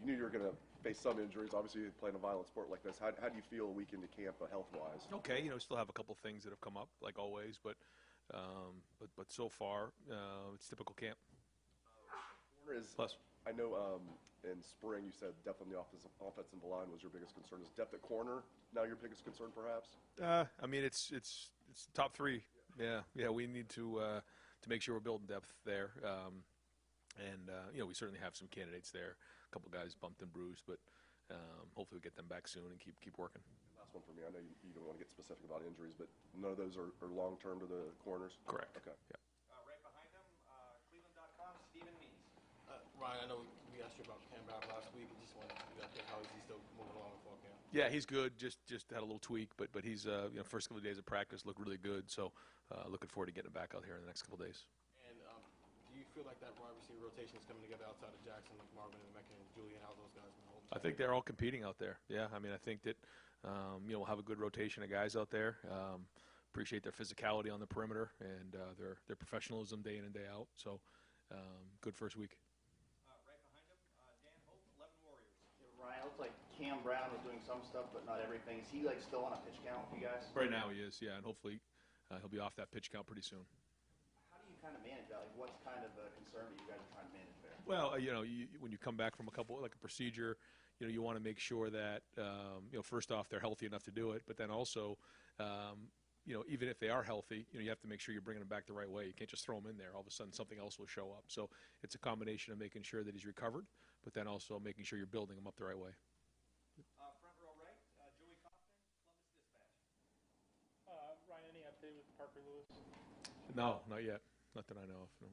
you knew you were going to face some injuries. Obviously, playing a violent sport like this, how do you feel a week into camp, health-wise? Okay, still have a couple things that have come up, like always, but so far, it's typical camp. Corner is, Plus, I know in spring you said depth on the offensive line was your biggest concern. Is depth at corner now your biggest concern, perhaps? I mean, it's top three. Yeah. We need to make sure we're building depth there, and we certainly have some candidates there. A couple guys bumped and bruised, but hopefully we get them back soon and keep working. Last one for me. I know you don't want to get specific about injuries, but none of those are long-term to the corners? Correct. Okay. Yeah. Right behind him, Cleveland.com, Stephen Means. Ryan, I know we asked you about Cam Brown last week. I just wanted to get update. How is he still moving along with fall camp? Yeah, he's good. Just had a little tweak, but he's first couple of days of practice looked really good. So looking forward to getting him back out here in the next couple of days. And do you feel like that wide receiver rotation is coming together outside of Jackson, like Marvin and Mecca and Julian? How those guys been holding? I think they're all competing out there. Yeah, I mean, I think that we'll have a good rotation of guys out there. Appreciate their physicality on the perimeter and their professionalism day in and day out. So good first week. Right behind him, Dan Hope, 11 Warriors. Yeah, Ryan, it looks like Cam Brown was doing some stuff, but not everything. Is he still on a pitch count with you guys? Right now he is, yeah, and hopefully he'll be off that pitch count pretty soon. How do you kind of manage that? Like, what's kind of a concern that you guys are trying to manage there? Well, when you come back from a procedure, you want to make sure that first off they're healthy enough to do it, but then also even if they are healthy, you have to make sure you're bringing them back the right way. You can't just throw them in there. All of a sudden something else will show up. So it's a combination of making sure that he's recovered, but then also making sure you're building him up the right way. Front row right, Joey Kaufman, Columbus Dispatch. Ryan, any update with Parker Lewis? No, not yet. Not that I know of. No.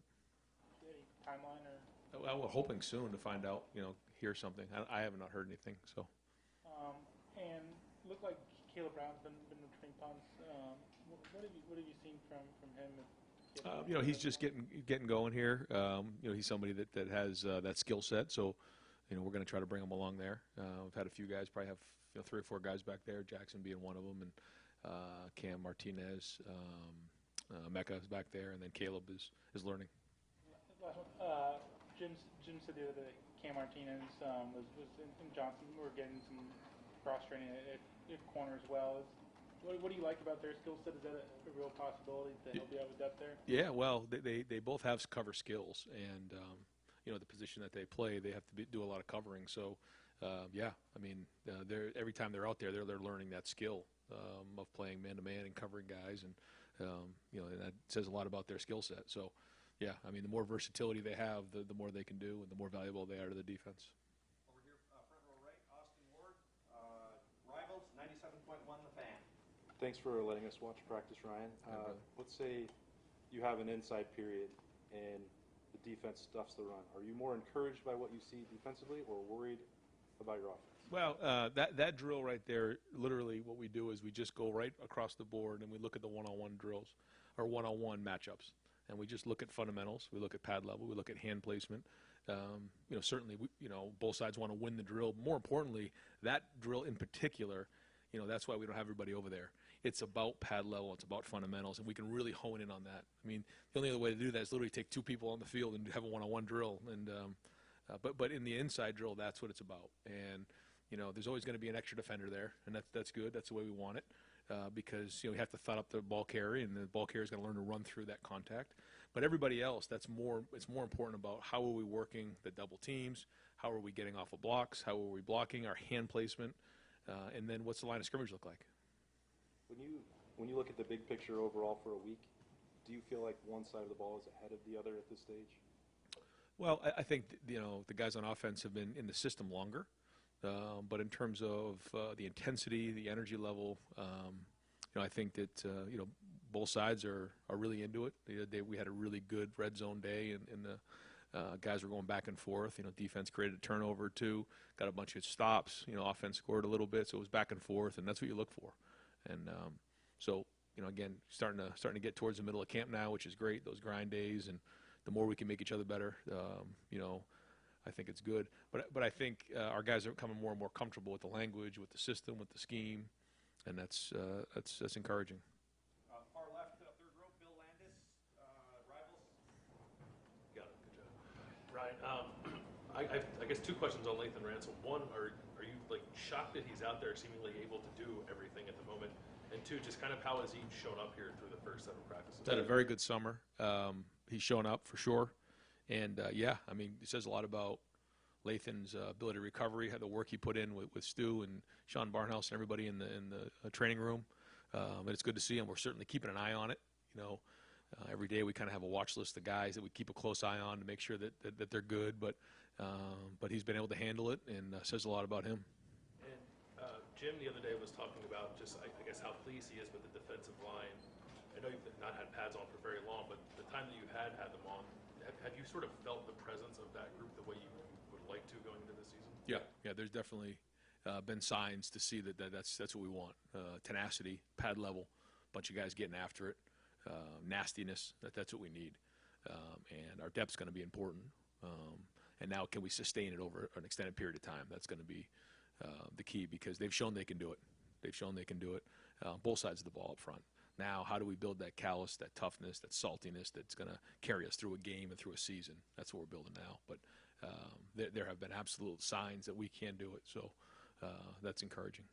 Any timeline or? Well, we're hoping soon to find out. Hear something. I have not heard anything. So. And looked like Caleb Brown's been returning punts. What have you seen from him? He's just getting going here. He's somebody that has that skill set. So, we're going to try to bring him along there. We've had a few guys, probably have 3 or 4 guys back there. Jackson being one of them, and Cam Martinez, Mecca is back there, and then Caleb is learning. Last one. Jim said the other day Cam Martinez was in Johnson. We're getting some cross training at corner as well. What do you like about their skill set? Is that a real possibility to help you out with depth there? Yeah, well, they both have cover skills, and the position that they play, they have to do a lot of covering. So, I mean, every time they're out there, they're learning that skill of playing man-to-man and covering guys, and and that says a lot about their skill set. So, yeah, I mean, the more versatility they have, the more they can do, and the more valuable they are to the defense. Over here, front row right, Austin Ward, Rivals, 97.1 The Fan. Thanks for letting us watch practice, Ryan. Let's say you have an inside period and the defense stuffs the run. Are you more encouraged by what you see defensively or worried about your offense? Well, that drill right there, literally what we do is we just go right across the board and we look at the one-on-one drills or one-on-one matchups. And we just look at fundamentals. We look at pad level. We look at hand placement. Certainly, both sides want to win the drill. More importantly, that drill in particular, that's why we don't have everybody over there. It's about pad level. It's about fundamentals, and we can really hone in on that. I mean, the only other way to do that is literally take 2 people on the field and have a one-on-one drill. And but in the inside drill, that's what it's about. And there's always going to be an extra defender there, and that's good. That's the way we want it. Because we have to thought up the ball carrier, and the ball carrier is going to learn to run through that contact. But everybody else, it's more important about how are we working the double teams, how are we getting off of blocks, how are we blocking, our hand placement, and then what's the line of scrimmage look like. When you look at the big picture overall for a week, do you feel like one side of the ball is ahead of the other at this stage? Well, I think the guys on offense have been in the system longer. But in terms of the intensity, the energy level, I think that both sides are really into it. We had a really good red zone day, and the guys were going back and forth. Defense created a turnover too, got a bunch of stops. Offense scored a little bit, so it was back and forth, and that's what you look for. And so again, starting to get towards the middle of camp now, which is great. Those grind days, and the more we can make each other better, I think it's good. But I think our guys are becoming more and more comfortable with the language, with the system, with the scheme, and that's encouraging. Far left, third row, Bill Landis, Rivals. Got it. Good job. Ryan, I guess two questions on Lathan Ransom. One, are you like shocked that he's out there seemingly able to do everything at the moment? And two, just kind of how has he shown up here through the first set of practices? He's had a very good summer. He's shown up for sure. And, yeah, I mean, it says a lot about Lathan's ability to recovery, the work he put in with Stu and Sean Barnhouse and everybody in the training room. And it's good to see him. We're certainly keeping an eye on it. You know, every day we kind of have a watch list of guys that we keep a close eye on to make sure that they're good. But he's been able to handle it, and says a lot about him. And Jim the other day was talking about just, I guess, how pleased he is with the defensive line. I know you've not had pads on for very long, but the time that you had them on, have you sort of felt the presence of that group the way you would like to going into this season? Yeah. There's definitely been signs to see that's what we want. Tenacity, pad level, bunch of guys getting after it, nastiness. That's what we need. And our depth's going to be important. And now, can we sustain it over an extended period of time? That's going to be the key, because they've shown they can do it. Both sides of the ball up front. Now, how do we build that callous, that toughness, that saltiness that's going to carry us through a game and through a season? That's what we're building now. But there have been absolute signs that we can do it, so that's encouraging.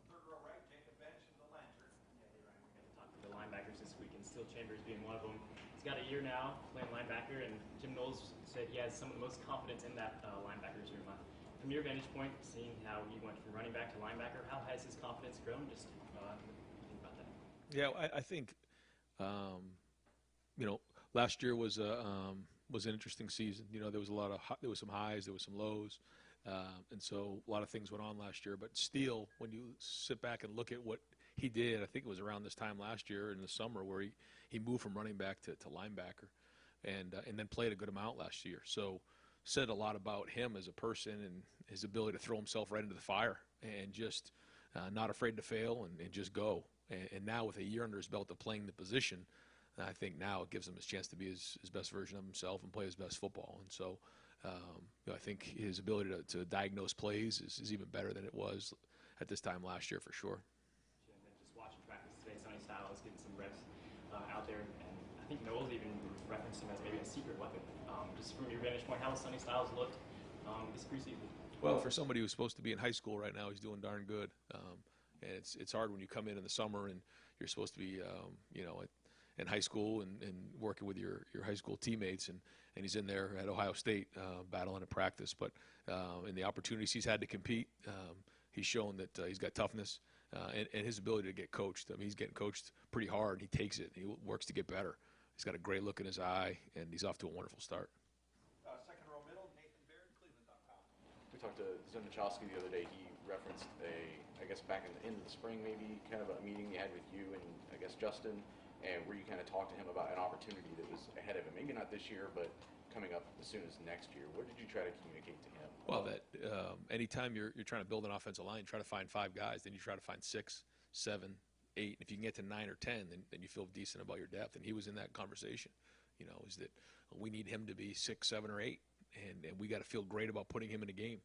Third row right, Jacob Bench and the Lantern. Yeah, hey Ryan, we're going to talk to the linebackers this week, and Steel Chambers being one of them. He's got a year now playing linebacker, and Jim Knowles said he has some of the most confidence in that linebackers room. From your vantage point, seeing how he went from running back to linebacker, how has his confidence grown? Just what do you think about that? Yeah, I think, last year was an interesting season. You know, there was some highs, there was some lows, and so a lot of things went on last year. But Steele, when you sit back and look at what he did, I think it was around this time last year in the summer where he moved from running back to linebacker, and then played a good amount last year. So said a lot about him as a person and his ability to throw himself right into the fire and just not afraid to fail and just go. And now with a year under his belt of playing the position, I think now it gives him his chance to be his best version of himself and play his best football. And so I think his ability to diagnose plays is even better than it was at this time last year for sure. And then just watching practice today, Sonny Styles getting some reps out there, and I think Knowles even referenced him as maybe a secret weapon. Just from your vantage point, how has Sonny Styles looked this preseason? Well, for somebody who's supposed to be in high school right now, he's doing darn good. And it's hard when you come in the summer and you're supposed to be, in high school and working with your high school teammates, and he's in there at Ohio State battling at practice. But in the opportunities he's had to compete, he's shown that he's got toughness and his ability to get coached. I mean, he's getting coached pretty hard. He takes it. And he works to get better. He's got a great look in his eye, and he's off to a wonderful start. Second row middle, Nathan Baird, Cleveland.com. We talked to Zimachowski the other day. He referenced I guess back in the end of the spring, maybe kind of a meeting you had with you and I guess Justin, and where you kind of talked to him about an opportunity that was ahead of him. Maybe not this year, but coming up as soon as next year. What did you try to communicate to him? Well, that anytime you're trying to build an offensive line, you try to find 5 guys, then you try to find 6, 7, 8. If you can get to 9 or 10, then you feel decent about your depth. And he was in that conversation. Is that we need him to be 6, 7, or 8, and we got to feel great about putting him in a game.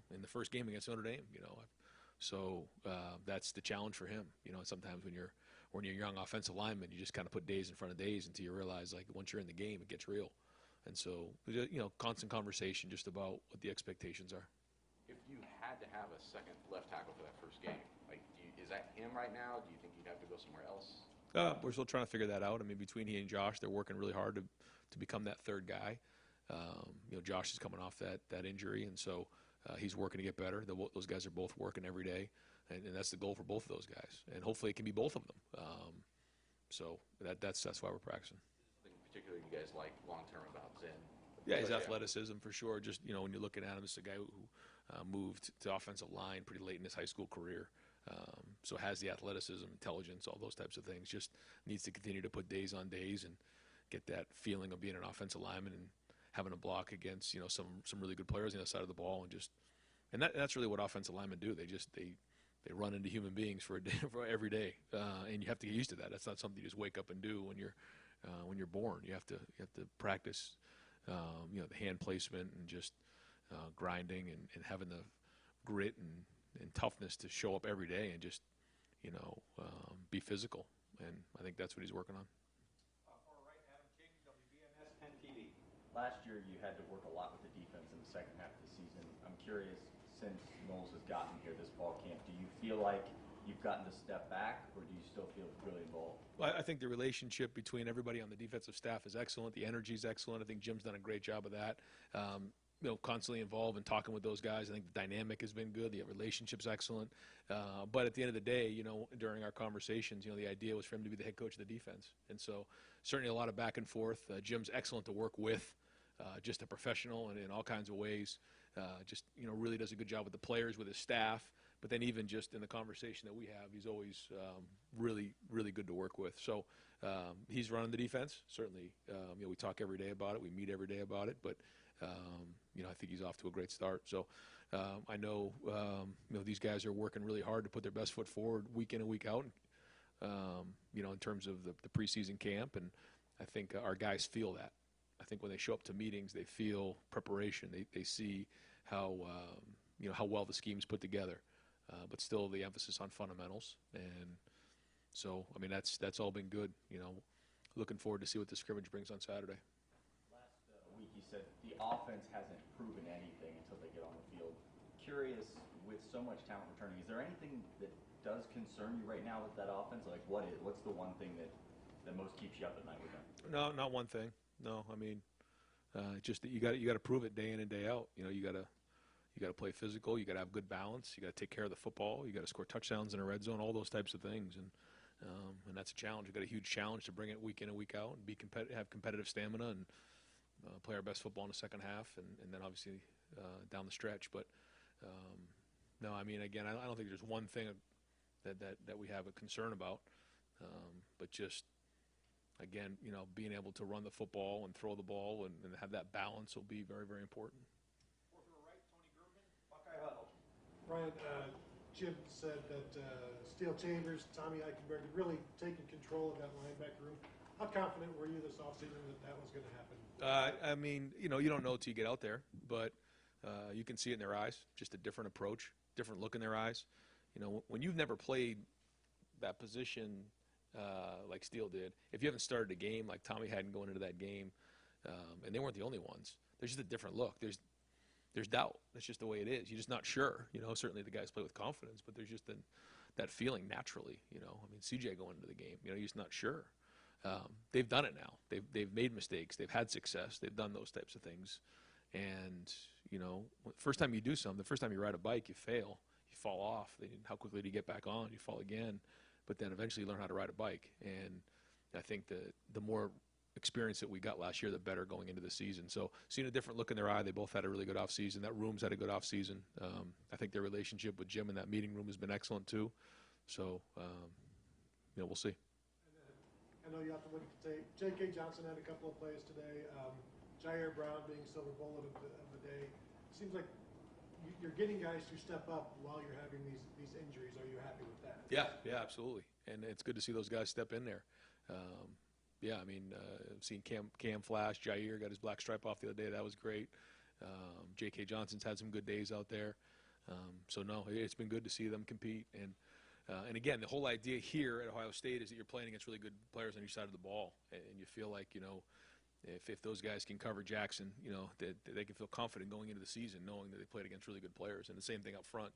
In the first game against Notre Dame, so that's the challenge for him. Sometimes when you're a young offensive lineman, you just kind of put days in front of days until you realize, like, once you're in the game, it gets real. And so, constant conversation just about what the expectations are. If you had to have a second left tackle for that first game, like, is that him right now? Do you think you'd have to go somewhere else? We're still trying to figure that out. I mean, between he and Josh, they're working really hard to become that third guy. Josh is coming off that injury, and so he's working to get better. Those guys are both working every day, and that's the goal for both of those guys. And hopefully it can be both of them. So that's why we're practicing. Something particularly you guys like long-term about Zen? Yeah, his athleticism for sure. Just, when you're looking at him, it's a guy who moved to offensive line pretty late in his high school career. So has the athleticism, intelligence, all those types of things. Just needs to continue to put days on days and get that feeling of being an offensive lineman and having a block against, some really good players on the other side of the ball, and that's really what offensive linemen do. They run into human beings for every day, and you have to get used to that. That's not something you just wake up and do when you're born. You have to practice, the hand placement and just grinding and having the grit and toughness to show up every day and just be physical. And I think that's what he's working on. Far right, Adam King, WBNS 10 TV. last year you had to work a lot with the defense in the second half of the season. I'm curious, since Knowles has gotten here this fall camp, do you feel like you've gotten to step back, or do you still feel really involved? Well, I think the relationship between everybody on the defensive staff is excellent. The energy is excellent. I think Jim's done a great job of that. Constantly involved and talking with those guys. I think the dynamic has been good. The relationship's excellent. But at the end of the day, during our conversations, the idea was for him to be the head coach of the defense. And so certainly a lot of back and forth. Jim's excellent to work with, just a professional and in all kinds of ways. Really does a good job with the players, with his staff. But then even just in the conversation that we have, he's always really, really good to work with. So he's running the defense. Certainly, we talk every day about it. We meet every day about it. But I think he's off to a great start. So I know, these guys are working really hard to put their best foot forward week in and week out, in terms of the preseason camp. And I think our guys feel that. I think when they show up to meetings, they feel preparation. They see how well the scheme's put together, but still the emphasis on fundamentals. And so, that's all been good. Looking forward to see what the scrimmage brings on Saturday. Week you said the offense hasn't proven anything until they get on the field. Curious, with so much talent returning, is there anything that does concern you right now with that offense? Like what's the one thing that most keeps you up at night with them? No, not one thing. No, just that you got to prove it day in and day out. You got to play physical. You got to have good balance. You got to take care of the football. You got to score touchdowns in a red zone. All those types of things, and that's a challenge. We got a huge challenge to bring it week in and week out and have competitive stamina and play our best football in the second half, and then obviously down the stretch. But no, again, I don't think there's one thing that we have a concern about, but just again, being able to run the football and throw the ball and have that balance will be very, very important. Fourth row right, Tony Grumman, Buckeye Huddle. Ryan, Jim said that Steele Chambers, Tommy Eichenberg had really taken control of that linebacker room. How confident were you this offseason that was going to happen? You don't know till you get out there, but you can see it in their eyes, just a different approach, different look in their eyes. When you've never played that position like Steele did, if you haven't started a game like Tommy hadn't going into that game, and they weren't the only ones, there's just a different look. There's doubt. That's just the way it is. You're just not sure. Certainly the guys play with confidence, but there's just that feeling naturally. CJ going into the game, you're just not sure. They've done it now. They've made mistakes. They've had success. They've done those types of things. And, first time you do something, the first time you ride a bike, you fail. You fall off. How quickly do you get back on? You fall again. But then eventually you learn how to ride a bike. And I think the more experience that we got last year, the better going into the season. So seeing a different look in their eye, they both had a really good offseason. That room's had a good offseason. I think their relationship with Jim in that meeting room has been excellent too. So, we'll see. I know you have to look at the tape. J.K. Johnson had a couple of plays today. Jair Brown being silver bullet of the day. Seems like you're getting guys to step up while you're having these injuries. Are you happy with that? Yeah, absolutely. And it's good to see those guys step in there. Seeing Cam flash, Jair got his black stripe off the other day. That was great. J.K. Johnson's had some good days out there. It's been good to see them compete. And again, the whole idea here at Ohio State is that you're playing against really good players on each side of the ball, and you feel like if those guys can cover Jackson, that they can feel confident going into the season, knowing that they played against really good players. And the same thing up front,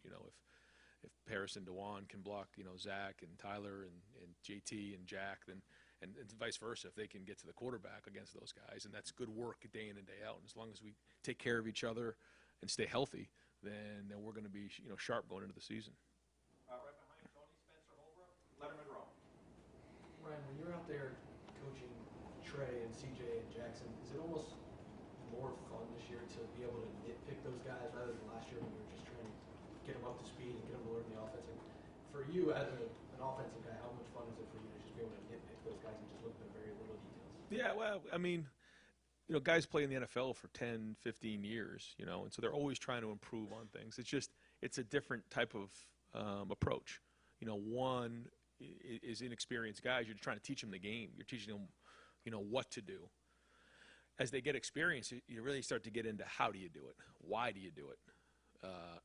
if Paris and Dewan can block, Zach and Tyler and JT and Jack, then and vice versa, if they can get to the quarterback against those guys, and that's good work day in and day out. And as long as we take care of each other and stay healthy, then we're going to be sharp going into the season. Right behind Tony, Spencer Holbrook, Letterman Row. Ryan, when you're out there coaching Trey and CJ and Jackson, is it almost more fun this year to be able to nitpick those guys rather than last year when you were just trying to get them up to speed and get them to learn the offense? Like, for you as an offensive guy, how much fun is it for you to just be able to nitpick those guys and just look at the very little details? Yeah, well, guys play in the NFL for 10, 15 years, and so they're always trying to improve on things. It's a different type of approach. One is inexperienced guys. You're trying to teach them the game. You're teaching them, what to do. As they get experience, you really start to get into how do you do it? Why do you do it?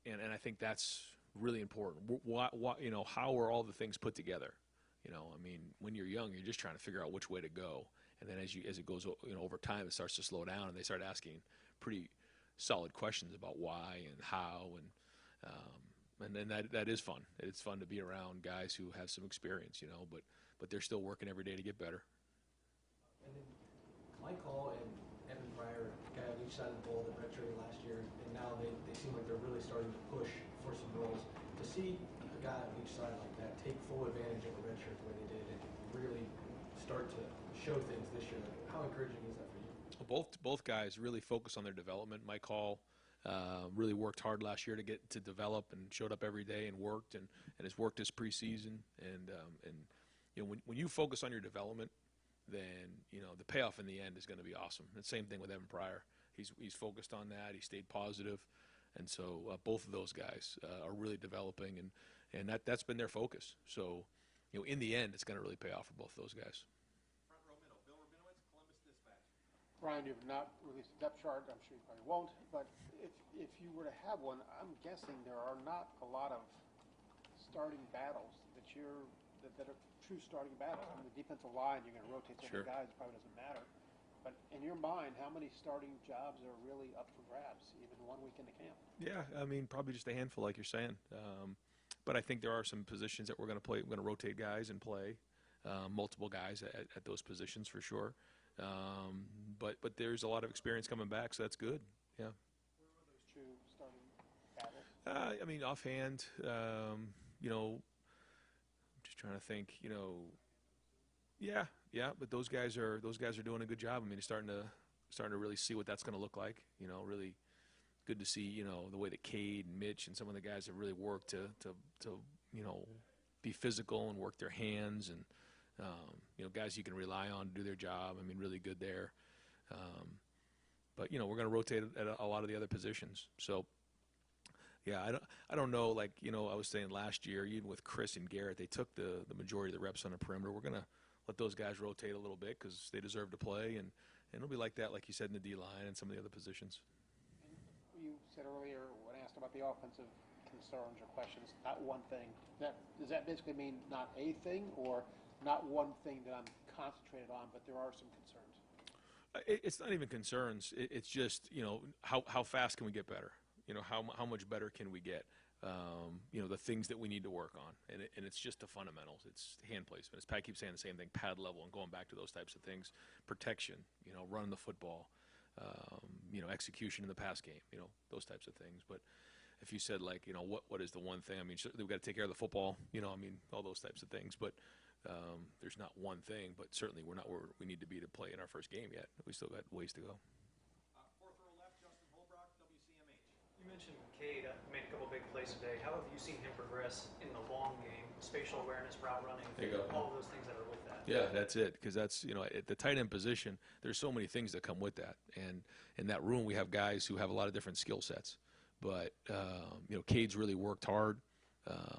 And I think that's really important. How are all the things put together? When you're young, you're just trying to figure out which way to go. And then as it goes, over time, it starts to slow down, and they start asking pretty solid questions about why and how, and then that is fun. It's fun to be around guys who have some experience, but they're still working every day to get better. And then Mike Hall and Evan Pryor, guy on each side of the ball that redshirted last year, and now they seem like they're really starting to push for some roles. To see a guy on each side like that take full advantage of a redshirt the way they did and really start to show things this year, how encouraging is that for you? Both guys really focus on their development. Mike Hall really worked hard last year to develop and showed up every day and worked and has worked this preseason. And when you focus on your development, then the payoff in the end is going to be awesome. And same thing with Evan Pryor. He's focused on that. He stayed positive, and so both of those guys are really developing, and that's been their focus. So in the end, it's going to really pay off for both of those guys. Front row middle, Bill Rabinowitz, Columbus Dispatch. Ryan, you've not released a depth chart. I'm sure you probably won't. But if you were to have one, I'm guessing there are not a lot of starting battles that are true starting battles. On the defensive line, you're going to rotate some guys. It probably doesn't matter. But in your mind, how many starting jobs are really up for grabs, even 1 week into camp? Yeah, I mean, probably just a handful, like you're saying. But I think there are some positions that we're going to play. We're going to rotate guys and play multiple guys at those positions for sure. But there's a lot of experience coming back, so that's good. Yeah. Where are those true starting battles? I mean, offhand, I'm just trying to think. Yeah. But those guys are doing a good job. I mean, starting to really see what that's going to look like. Really good to see. The way that Cade and Mitch and some of the guys have really worked to be physical and work their hands and guys you can rely on to do their job. I mean, really good there. But we're going to rotate at a lot of the other positions. So. Yeah, I don't know. Like I was saying last year, even with Chris and Garrett, they took the majority of the reps on the perimeter. We're gonna let those guys rotate a little bit because they deserve to play, and it'll be like that, like you said, in the D line and some of the other positions. And you said earlier when asked about the offensive concerns or questions, not one thing. Does that basically mean not a thing, or not one thing that I'm concentrated on, but there are some concerns? It's not even concerns. It's just how fast can we get better? How much better can we get? The things that we need to work on, and it's just the fundamentals. It's hand placement. As Pat keeps saying the same thing, pad level, and going back to those types of things. Protection, running the football, execution in the pass game, those types of things. But if you said what is the one thing? I mean, certainly we've got to take care of the football. All those types of things. But there's not one thing. But certainly we're not where we need to be to play in our first game yet. We still got ways to go. Fourth row left, Justin Holbrook, WCMH. You mentioned Cade made a couple big plays today. How have you seen him progress in the long game? Spatial awareness, route running, all of those things that are with that. Yeah, that's it. Because that's at the tight end position, there's so many things that come with that. And in that room, we have guys who have a lot of different skill sets. But Cade's really worked hard.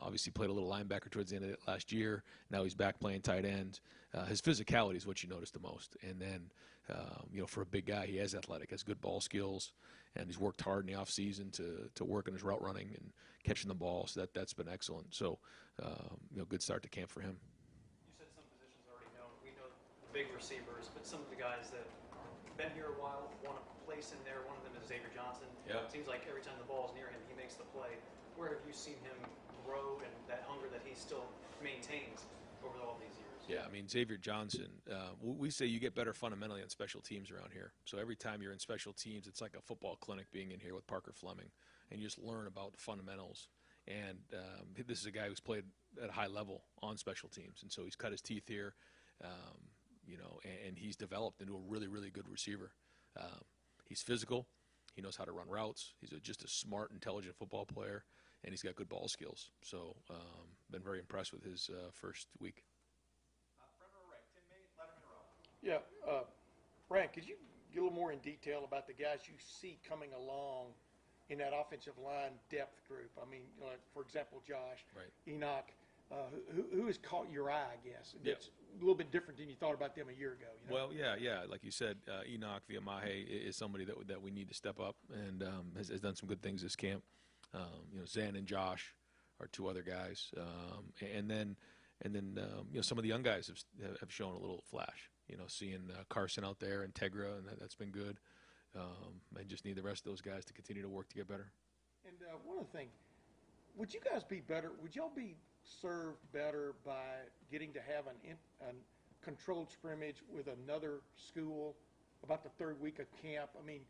Obviously played a little linebacker towards the end of it last year. Now he's back playing tight end. His physicality is what you notice the most. And then, for a big guy, he is athletic, has good ball skills, and he's worked hard in the offseason to work on his route running and catching the ball. So that's been excellent. So, good start to camp for him. You said some positions already known. We know the big receivers, but some of the guys that have been here a while want a place in there. One of them is Xavier Johnson. Yeah. It seems like every time the ball is near him, he makes the play. Where have you seen him grow and that hunger that he still maintains over all these years? Yeah, I mean, Xavier Johnson, we say you get better fundamentally on special teams around here. So every time you're in special teams, it's like a football clinic being in here with Parker Fleming, and you just learn about the fundamentals. And this is a guy who's played at a high level on special teams, and so he's cut his teeth here, and he's developed into a really, really good receiver. He's physical. He knows how to run routes. He's just a smart, intelligent football player, and he's got good ball skills. So been very impressed with his first week. Front row right, Tim May, Letterman row. Yeah, Ryan, could you get a little more in detail about the guys you see coming along in that offensive line depth group? I mean, for example, Josh, right. Enoch, who has caught your eye, I guess? Yeah. That's a little bit different than you thought about them a year ago. Well, yeah. Like you said, Enoch Viamahe is somebody that we need to step up and has done some good things this camp. Zan and Josh are two other guys, and then some of the young guys have shown a little flash. seeing Carson out there, Integra, and that's been good. I just need the rest of those guys to continue to work to get better. And one other thing, would you guys be better? Would y'all be served better by getting to have a controlled scrimmage with another school about the third week of camp? I mean,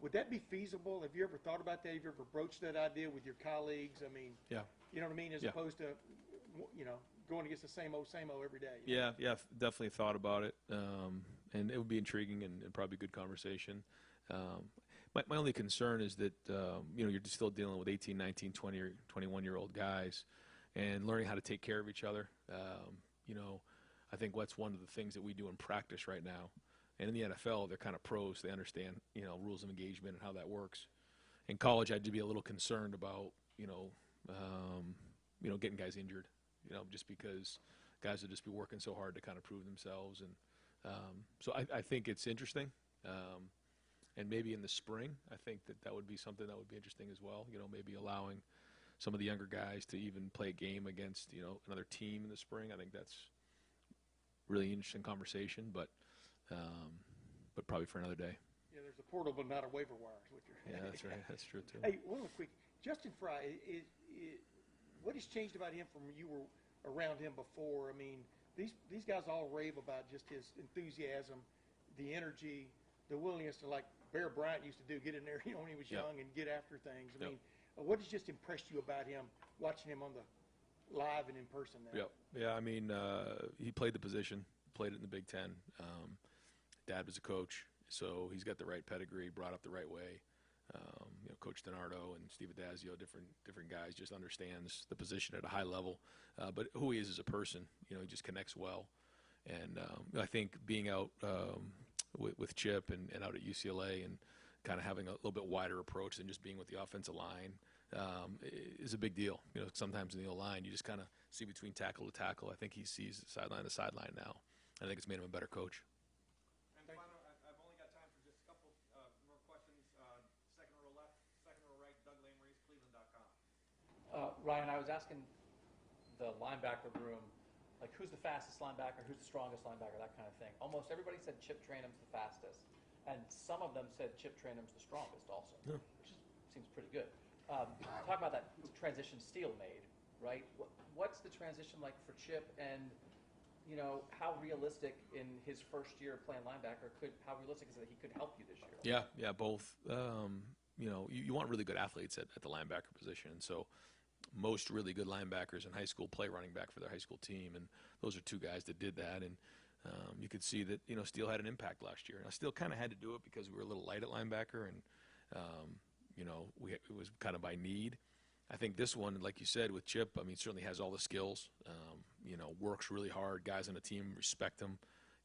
would that be feasible? Have you ever thought about that? Have you ever broached that idea with your colleagues? I mean, Yeah. You know what I mean? As Yeah. opposed to, going against the same old every day. Yeah, definitely thought about it, and it would be intriguing and probably good conversation. My only concern is that you're still dealing with 18, 19, 20, or 21-year-old guys, and learning how to take care of each other. I think that's one of the things that we do in practice right now. And in the NFL, they're kind of pros. They understand rules of engagement and how that works. In college, I'd be a little concerned about getting guys injured. Just because guys will just be working so hard to kind of prove themselves. And so I think it's interesting. And maybe in the spring, I think that would be something that would be interesting as well. Maybe allowing some of the younger guys to even play a game against, another team in the spring. I think that's really interesting conversation, but probably for another day. Yeah, there's a portal, but not a waiver wire. Is what you're. Yeah, that's right. That's true too. Hey, one quick. Justin Fry, what has changed about him from you were around him before? I mean, these guys all rave about just his enthusiasm, the energy, the willingness to, like Bear Bryant used to do, get in there, when he was young and get after things. I mean, what has just impressed you about him, watching him on the live and in person now? Yeah. I mean, he played the position, played it in the Big Ten. Dad was a coach, so he's got the right pedigree, brought up the right way. Coach DiNardo and Steve Adazio, different guys, just understands the position at a high level. But who he is as a person, he just connects well. And I think being out with Chip and out at UCLA and kind of having a little bit wider approach than just being with the offensive line is a big deal. Sometimes in the O-line, you just kind of see between tackle to tackle. I think he sees sideline to sideline now. I think it's made him a better coach. And final, I've only got time for just a couple more questions. Second row left, second row right, Doug Lamreys, Cleveland.com. Ryan, I was asking the linebacker room, like, who's the fastest linebacker, who's the strongest linebacker, that kind of thing. Almost everybody said Chip Trainum's the fastest, and some of them said Chip Trainum's the strongest also, which seems pretty good. Talk about that transition Steele made, right? What's the transition like for Chip, and how realistic in his first year playing linebacker how realistic is it that he could help you this year? Yeah, both. You want really good athletes at the linebacker position, and so most really good linebackers in high school play running back for their high school team, and those are two guys that did that. And you could see that Steele had an impact last year, and I still kind of had to do it because we were a little light at linebacker, and it was kind of by need. I think this one, like you said, with Chip, I mean, certainly has all the skills. Works really hard. Guys on the team respect him.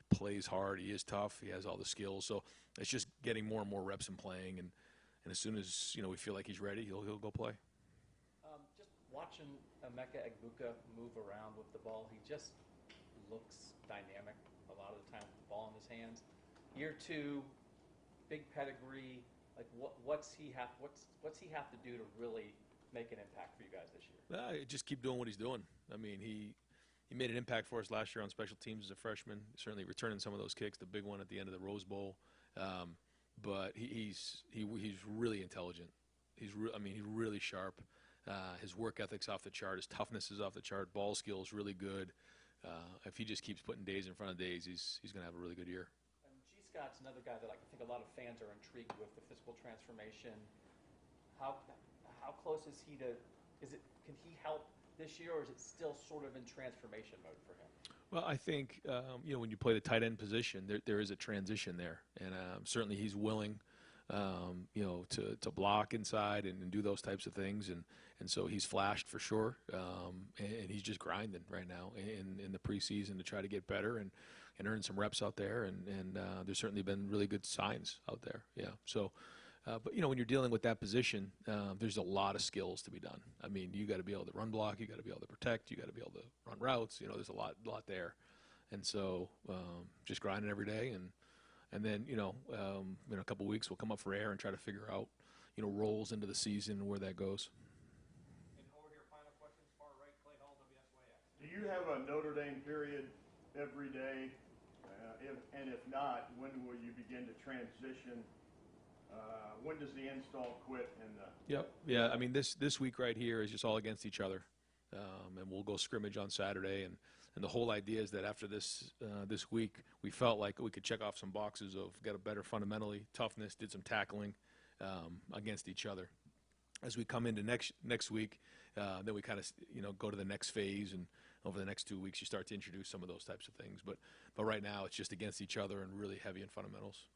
Plays hard. He is tough. He has all the skills. So it's just getting more and more reps and playing. And as soon as we feel like he's ready, he'll go play. Just watching Emeka Egbuka move around with the ball, he just looks dynamic a lot of the time with the ball in his hands. Year two, big pedigree. Like what's he have to do to really make an impact for you guys this year? Just keep doing what he's doing. I mean, he made an impact for us last year on special teams as a freshman, certainly returning some of those kicks, the big one at the end of the Rose Bowl. But he's really intelligent. He's really sharp. His work ethic's off the chart. His toughness is off the chart. Ball skill's really good. If he just keeps putting days in front of days, he's going to have a really good year. And G. Scott's another guy that I think a lot of fans are intrigued with, the physical transformation. How close is he to? Can he help this year, or is it still sort of in transformation mode for him? Well, I think when you play the tight end position, there is a transition there, and certainly he's willing, to block inside and do those types of things, and so he's flashed for sure, and he's just grinding right now in the preseason to try to get better and earn some reps out there, and there's certainly been really good signs out there. Yeah, so. But when you're dealing with that position, there's a lot of skills to be done. I mean, you got to be able to run block, you got to be able to protect, you got to be able to run routes. There's a lot there, and so just grinding every day, and then in a couple of weeks we'll come up for air and try to figure out roles into the season and where that goes. And over here, final questions, far right, Clay Hall, WSYX. Do you have a Notre Dame period every day if not, when will you begin to transition? When does the install quit and the? Yep. Yeah. I mean, this week right here is just all against each other, and we'll go scrimmage on Saturday. And the whole idea is that after this week, we felt like we could check off some boxes of get a better fundamentally toughness, did some tackling against each other. As we come into next week, then we kind of go to the next phase, and over the next 2 weeks, you start to introduce some of those types of things. But right now, it's just against each other and really heavy in fundamentals.